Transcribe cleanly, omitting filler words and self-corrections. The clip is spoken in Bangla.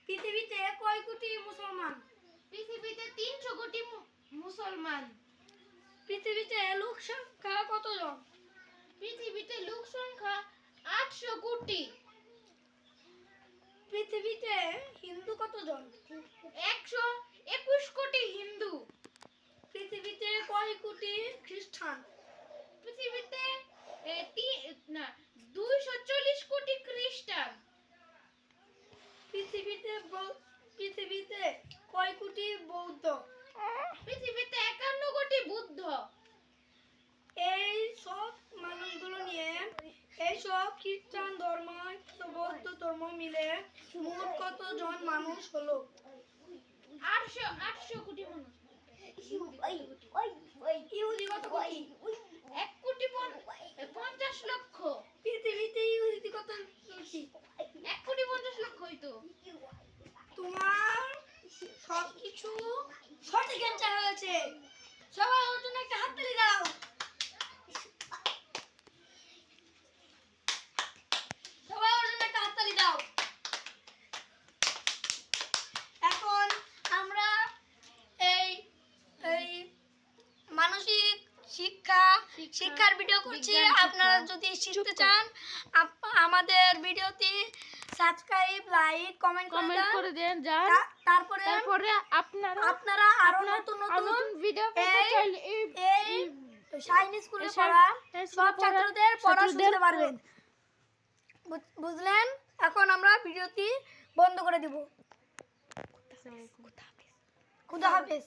পৃথিবীতে কয় কোটি মুসলমান? পৃথিবীতে 300 কোটি মুসলমান। পৃথিবীতে লোক সংখ্যা কতজন? পৃথিবীতে লোক সংখ্যা 800 কোটি। পৃথিবীতে হিন্দু কতজন? 121 কোটি হিন্দু। পৃথিবীতে কয় কোটি খ্রিস্টান? পৃথিবীতে 240 কোটি খ্রিস্টান। পৃথিবীতে কয় কোটি বৌদ্ধ? পৃথিবীতে 51 কোটি বুদ্ধ। এই সব মানুষগুলো নিয়ে এই সব খ্রিস্টান ধর্ম বৌদ্ধ ধর্ম মিলে মোট কতজন মানুষ হলো? 800 কোটি মানুষ। ইহুদি কত কোটি? 1 কোটি 50 লক্ষ। পৃথিবীতে ইহুদি কত কোটি? 1 কোটি 50 লক্ষ হইতো। তোমার সবকিছু সঠিক অ্যান্সার হয়েছে। সবাই ওর জন্য একটা হাততালি দাও। সবাই ওর জন্য একটা হাততালি দাও। এখন আমরা এই এই মানসিক শিক্ষার ভিডিও করছি। আপনারা যদি শিখতে চান আমাদের ভিডিওটি সাবস্ক্রাইব লাইক কমেন্ট করে দেন। তারপরে আপনারা আরো নতুন ভিডিও এই শাইনি স্কুলে পড়া সব ছাত্রদের পড়া শুনতে পারবেন। বুঝলেন? এখন আমরা ভিডিওটি বন্ধ করে দিব। খুদা হাফেজ।